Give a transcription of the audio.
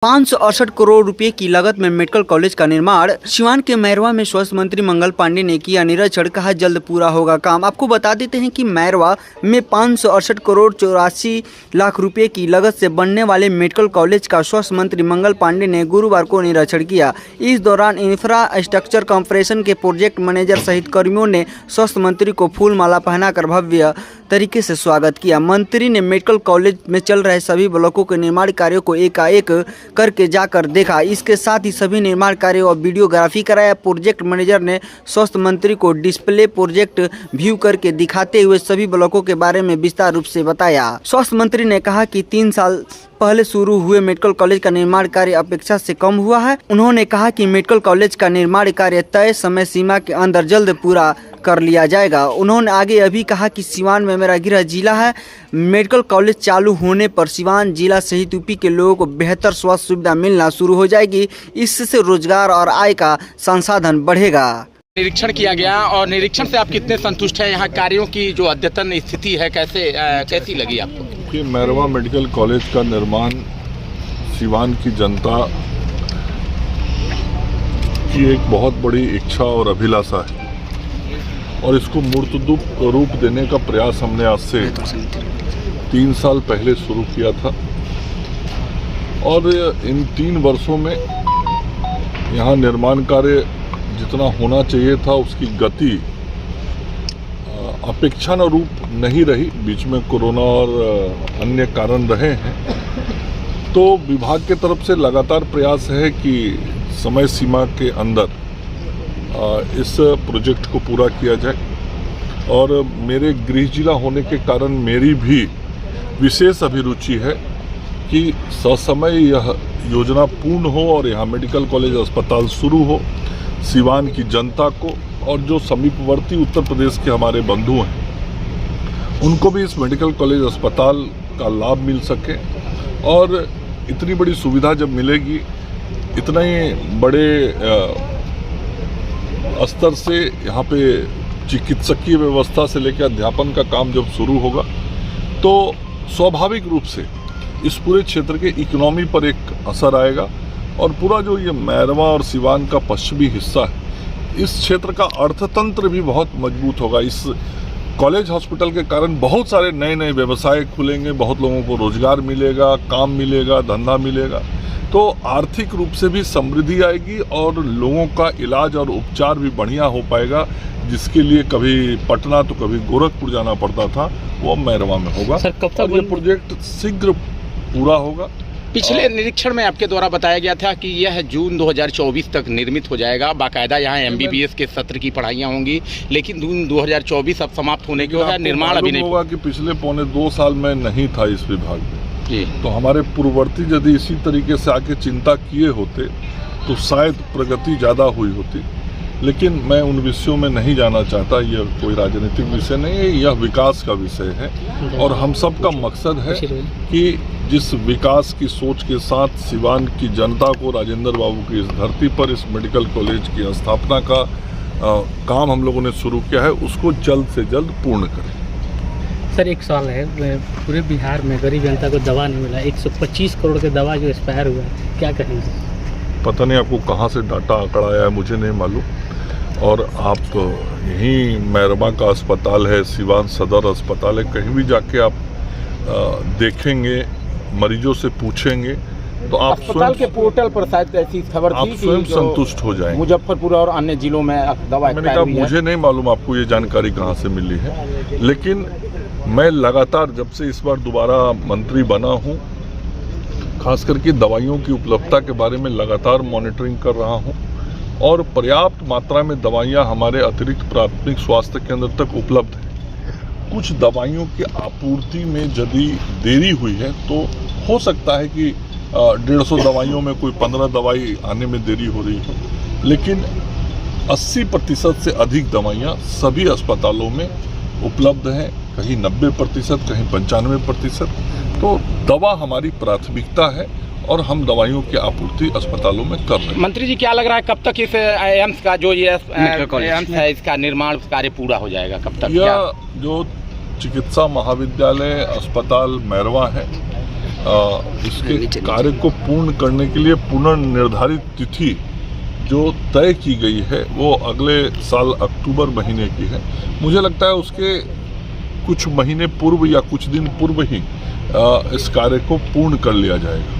568 करोड़ रुपए की लागत में मेडिकल कॉलेज का निर्माण। सिवान के मैरवा में स्वास्थ्य मंत्री मंगल पांडे ने किया निरीक्षण, कहा जल्द पूरा होगा काम। आपको बता देते हैं कि मैरवा में 568 करोड़ 84 लाख रुपए की लागत से बनने वाले मेडिकल कॉलेज का स्वास्थ्य मंत्री मंगल पांडे ने गुरुवार को निरीक्षण किया। इस दौरान इंफ्रास्ट्रक्चर कॉर्पोरेशन के प्रोजेक्ट मैनेजर सहित कर्मियों ने स्वास्थ्य मंत्री को फूल माला पहनाकर भव्य तरीके से स्वागत किया। मंत्री ने मेडिकल कॉलेज में चल रहे सभी ब्लॉकों के निर्माण कार्यों को एकाएक करके जाकर देखा। इसके साथ ही सभी निर्माण कार्यों और वीडियोग्राफी कराया। प्रोजेक्ट मैनेजर ने स्वास्थ्य मंत्री को डिस्प्ले प्रोजेक्ट व्यू करके दिखाते हुए सभी ब्लॉकों के बारे में विस्तार रूप से बताया। स्वास्थ्य मंत्री ने कहा कि 3 साल पहले शुरू हुए मेडिकल कॉलेज का निर्माण कार्य अपेक्षा से कम हुआ है। उन्होंने कहा कि मेडिकल कॉलेज का निर्माण कार्य तय समय सीमा के अंदर जल्द पूरा कर लिया जाएगा। उन्होंने आगे अभी कहा कि सिवान में मेरा गृह जिला है। मेडिकल कॉलेज चालू होने पर सिवान जिला सहित यूपी के लोगों को बेहतर स्वास्थ्य सुविधा मिलना शुरू हो जाएगी। इससे रोजगार और आय का संसाधन बढ़ेगा। निरीक्षण किया गया और निरीक्षण से आप कितने संतुष्ट हैं? यहाँ कार्यों की जो अद्यतन स्थिति है कैसी लगी आपको? कि मैरवा मेडिकल कॉलेज का निर्माण सिवान की जनता की एक बहुत बड़ी इच्छा और अभिलाषा है और इसको मूर्त रूप देने का प्रयास हमने आज से 3 साल पहले शुरू किया था और इन 3 वर्षों में यहाँ निर्माण कार्य जितना होना चाहिए था उसकी गति अपेक्षानुरूप नहीं रही। बीच में कोरोना और अन्य कारण रहे हैं, तो विभाग के तरफ से लगातार प्रयास है कि समय सीमा के अंदर इस प्रोजेक्ट को पूरा किया जाए और मेरे गृह जिला होने के कारण मेरी भी विशेष अभिरुचि है कि ससमय यह योजना पूर्ण हो और यहाँ मेडिकल कॉलेज अस्पताल शुरू हो। सिवान की जनता को और जो समीपवर्ती उत्तर प्रदेश के हमारे बंधु हैं उनको भी इस मेडिकल कॉलेज अस्पताल का लाभ मिल सके और इतनी बड़ी सुविधा जब मिलेगी, इतना ही बड़े स्तर से यहाँ पे चिकित्सकीय व्यवस्था से लेकर अध्यापन का काम जब शुरू होगा तो स्वाभाविक रूप से इस पूरे क्षेत्र के इकोनॉमी पर एक असर आएगा और पूरा जो ये मैरवा और सिवान का पश्चिमी हिस्सा है इस क्षेत्र का अर्थतंत्र भी बहुत मजबूत होगा। इस कॉलेज हॉस्पिटल के कारण बहुत सारे नए नए व्यवसाय खुलेंगे, बहुत लोगों को रोजगार मिलेगा, काम मिलेगा, धंधा मिलेगा, तो आर्थिक रूप से भी समृद्धि आएगी और लोगों का इलाज और उपचार भी बढ़िया हो पाएगा। जिसके लिए कभी पटना तो कभी गोरखपुर जाना पड़ता था वो मैरवा में होगा। सर, कब तक ये प्रोजेक्ट शीघ्र पूरा होगा। पिछले निरीक्षण में आपके द्वारा बताया गया था कि यह जून 2024 तक निर्मित हो जाएगा। बाकायदा यहाँ MBBS के सत्र की पढ़ाइयाँ होंगी, लेकिन जून 2024 अब समाप्त होने के बाद निर्माण अभी नहीं होगा। कि पिछले पौने 2 साल में नहीं था इस विभाग में जी, तो हमारे पूर्ववर्ती यदि इसी तरीके से आके चिंता किए होते तो शायद प्रगति ज़्यादा हुई होती, लेकिन मैं उन विषयों में नहीं जाना चाहता। यह कोई राजनीतिक विषय नहीं है, यह विकास का विषय है और हम सब का मकसद है कि जिस विकास की सोच के साथ सिवान की जनता को राजेंद्र बाबू की इस धरती पर इस मेडिकल कॉलेज की स्थापना का काम हम लोगों ने शुरू किया है उसको जल्द से जल्द पूर्ण करें। सर, एक सवाल है, पूरे बिहार में गरीब जनता को दवा नहीं मिला, 125 करोड़ के दवा जो एक्सपायर हुआ है, क्या कहेंगे? पता नहीं आपको कहाँ से डाटा आंकड़ा आया है, मुझे नहीं मालूम। और आप यहीं मैरवा का अस्पताल है, सिवान सदर अस्पताल है, कहीं भी जाके आप देखेंगे, मरीजों से पूछेंगे तो आप अस्पताल के पोर्टल पर शायद ऐसी खबर थी, आप स्वयं संतुष्ट हो जाएंगे। मुजफ्फरपुर और अन्य जिलों में दवा मैंने कहा मुझे नहीं मालूम आपको ये जानकारी कहाँ से मिली है, लेकिन मैं लगातार जब से इस बार दोबारा मंत्री बना हूँ खास करके दवाइयों की उपलब्धता के बारे में लगातार मॉनिटरिंग कर रहा हूँ और पर्याप्त मात्रा में दवाइयाँ हमारे अतिरिक्त प्राथमिक स्वास्थ्य केंद्र तक उपलब्ध है। कुछ दवाइयों की आपूर्ति में यदि देरी हुई है तो हो सकता है कि 150 दवाइयों में कोई 15 दवाई आने में देरी हो रही हो, लेकिन 80% से अधिक दवाइयाँ सभी अस्पतालों में उपलब्ध हैं, कहीं 90%, कहीं 95%। तो दवा हमारी प्राथमिकता है और हम दवाइयों की आपूर्ति अस्पतालों में कर रहे हैं। मंत्री जी, क्या लग रहा है कब तक इस एम्स का जो ये एम्स है इसका निर्माण कार्य पूरा हो जाएगा? कब तक? यह जो चिकित्सा महाविद्यालय अस्पताल मैरवा है उसके कार्य को पूर्ण करने के लिए पुनर्निर्धारित तिथि जो तय की गई है वो अगले साल अक्टूबर महीने की है। मुझे लगता है उसके कुछ महीने पूर्व या कुछ दिन पूर्व ही इस कार्य को पूर्ण कर लिया जाएगा।